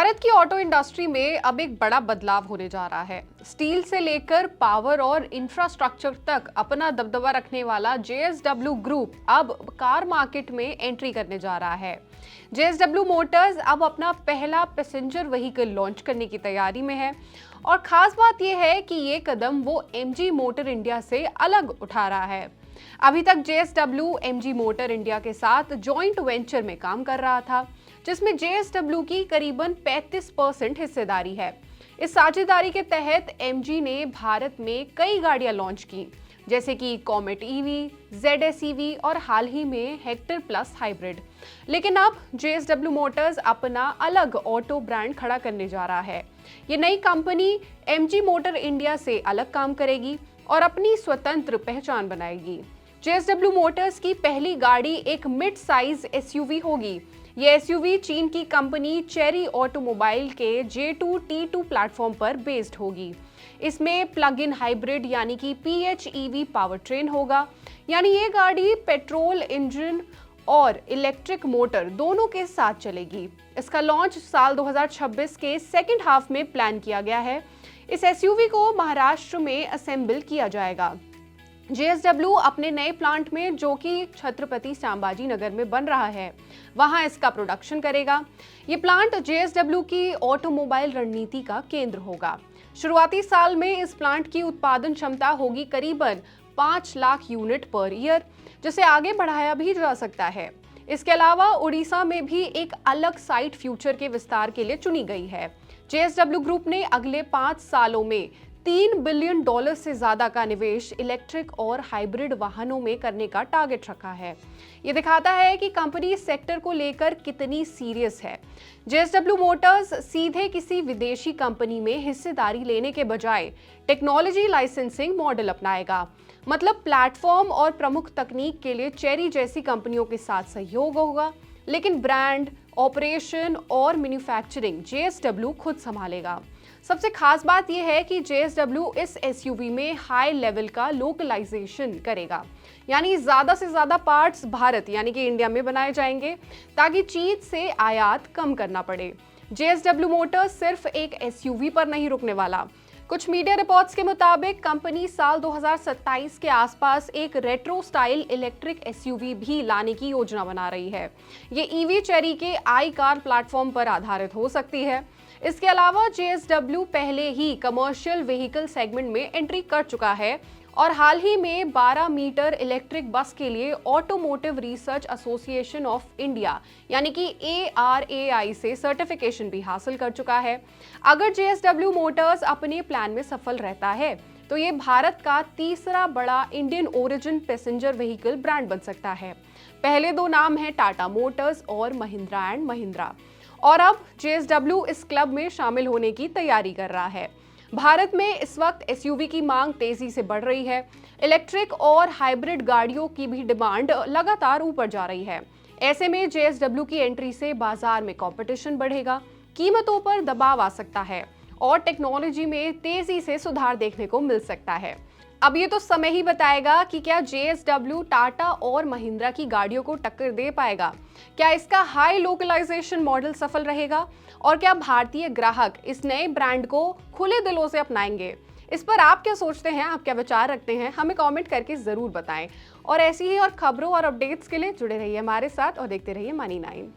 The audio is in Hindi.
भारत की ऑटो इंडस्ट्री में अब एक बड़ा बदलाव होने जा रहा है। स्टील से लेकर पावर और इंफ्रास्ट्रक्चर तक अपना दबदबा रखने वाला जेएसडब्ल्यू ग्रुप अब कार मार्केट में एंट्री करने जा रहा है। जेएसडब्ल्यू मोटर्स अब अपना पहला पैसेंजर व्हीकल लॉन्च करने की तैयारी में है और खास बात यह है कि ये कदम वो एमजी मोटर इंडिया से अलग उठा रहा है। अभी तक जेएसडब्ल्यू एमजी मोटर इंडिया के साथ जॉइंट वेंचर में काम कर रहा था, जिसमें जेएसडब्ल्यू की करीबन 35% हिस्सेदारी है। इस साझेदारी के तहत एमजी ने भारत में कई गाड़ियां लॉन्च की, जैसे कि कॉमेट ईवी, ZS ईवी और हाल ही में हेक्टर प्लस हाइब्रिड। लेकिन अब जेएसडब्ल्यू मोटर्स अपना अलग ऑटो ब्रांड खड़ा करने जा रहा है। ये नई कंपनी एमजी मोटर इंडिया से अलग काम करेगी और अपनी स्वतंत्र पहचान बनाएगी। जेएसडब्ल्यू मोटर्स की पहली गाड़ी एक मिड साइज एसयूवी होगी। ये एसयूवी चीन की कंपनी चेरी ऑटोमोबाइल के J2T2 प्लेटफॉर्म पर बेस्ड होगी। इसमें प्लग इन हाइब्रिड यानी कि PHEV पावर ट्रेन होगा, यानी ये गाड़ी पेट्रोल इंजन और इलेक्ट्रिक मोटर दोनों के साथ चलेगी। इसका लॉन्च साल 2026 के सेकेंड हाफ में प्लान किया गया है। इस एसयूवी को महाराष्ट्र में असेंबल किया जाएगा। जेएसडब्ल्यू अपने नए प्लांट में, जो कि छत्रपति संभाजी नगर में बन रहा है, वहां इसका प्रोडक्शन करेगा। ये प्लांट जेएसडब्ल्यू की ऑटोमोबाइल रणनीति का केंद्र होगा। शुरुआती साल में इस प्लांट की उत्पादन क्षमता होगी करीबन 5 लाख यूनिट पर ईयर, जिसे आगे बढ़ाया भी जा सकता है। इसके अलावा उड़ीसा में भी एक अलग साइट फ्यूचर के विस्तार के लिए चुनी गई है। जेएसडब्ल्यू ग्रुप ने अगले 5 सालों में $3 बिलियन से ज्यादा का निवेश इलेक्ट्रिक और हाइब्रिड वाहनों में करने का टारगेट रखा है। ये दिखाता है कि कंपनी इस सेक्टर को लेकर कितनी सीरियस है। जेएसडब्ल्यू मोटर्स सीधे किसी विदेशी कंपनी में हिस्सेदारी लेने के बजाय टेक्नोलॉजी लाइसेंसिंग मॉडल अपनाएगा। मतलब प्लेटफॉर्म और प्रमुख तकनीक के लिए चेरी जैसी कंपनियों के साथ सहयोग होगा, लेकिन ब्रांड, ऑपरेशन और मैन्युफैक्चरिंग जेएसडब्ल्यू खुद संभालेगा। सबसे खास बात यह है कि जेएसडब्ल्यू इस एसयूवी में हाई लेवल का लोकलाइजेशन करेगा, यानी ज्यादा से ज्यादा पार्ट्स भारत यानी कि इंडिया में बनाए जाएंगे ताकि चीन से आयात कम करना पड़े। जेएसडब्ल्यू मोटर्स सिर्फ एक एसयूवी पर नहीं रुकने वाला। कुछ मीडिया रिपोर्ट्स के मुताबिक कंपनी साल 2027 के आसपास एक रेट्रो स्टाइल इलेक्ट्रिक एसयूवी भी लाने की योजना बना रही है। ये ईवी चेरी के आई कार प्लेटफॉर्म पर आधारित हो सकती है। इसके अलावा जेएसडब्ल्यू पहले ही कमर्शियल व्हीकल सेगमेंट में एंट्री कर चुका है और हाल ही में 12 मीटर इलेक्ट्रिक बस के लिए automotive research association of India यानी कि ARAI से सर्टिफिकेशन भी हासिल कर चुका है। अगर जेएसडब्ल्यू मोटर्स अपने प्लान में सफल रहता है तो ये भारत का तीसरा बड़ा Indian origin passenger vehicle brand बन सकता है। पहले 2 नाम हैं टाटा मोटर्स और महिंद्रा एंड महिंद्रा, और अब जेएसडब्ल्यू इस क्लब में शामिल होने की तैयारी कर रहा है। भारत में इस वक्त एसयूवी की मांग तेजी से बढ़ रही है। इलेक्ट्रिक और हाइब्रिड गाड़ियों की भी डिमांड लगातार ऊपर जा रही है। ऐसे में जेएसडब्ल्यू की एंट्री से बाजार में कंपटीशन बढ़ेगा, कीमतों पर दबाव आ सकता है और टेक्नोलॉजी में तेजी से सुधार देखने को मिल सकता है। अब ये तो समय ही बताएगा कि क्या जेएसडब्ल्यू टाटा और महिंद्रा की गाड़ियों को टक्कर दे पाएगा। क्या इसका हाई लोकलाइजेशन मॉडल सफल रहेगा और क्या भारतीय ग्राहक इस नए ब्रांड को खुले दिलों से अपनाएंगे? इस पर आप क्या सोचते हैं, आप क्या विचार रखते हैं, हमें कमेंट करके जरूर बताएं। और ऐसी ही और खबरों और अपडेट्स के लिए जुड़े रहिए हमारे साथ और देखते रहिए मनी 9।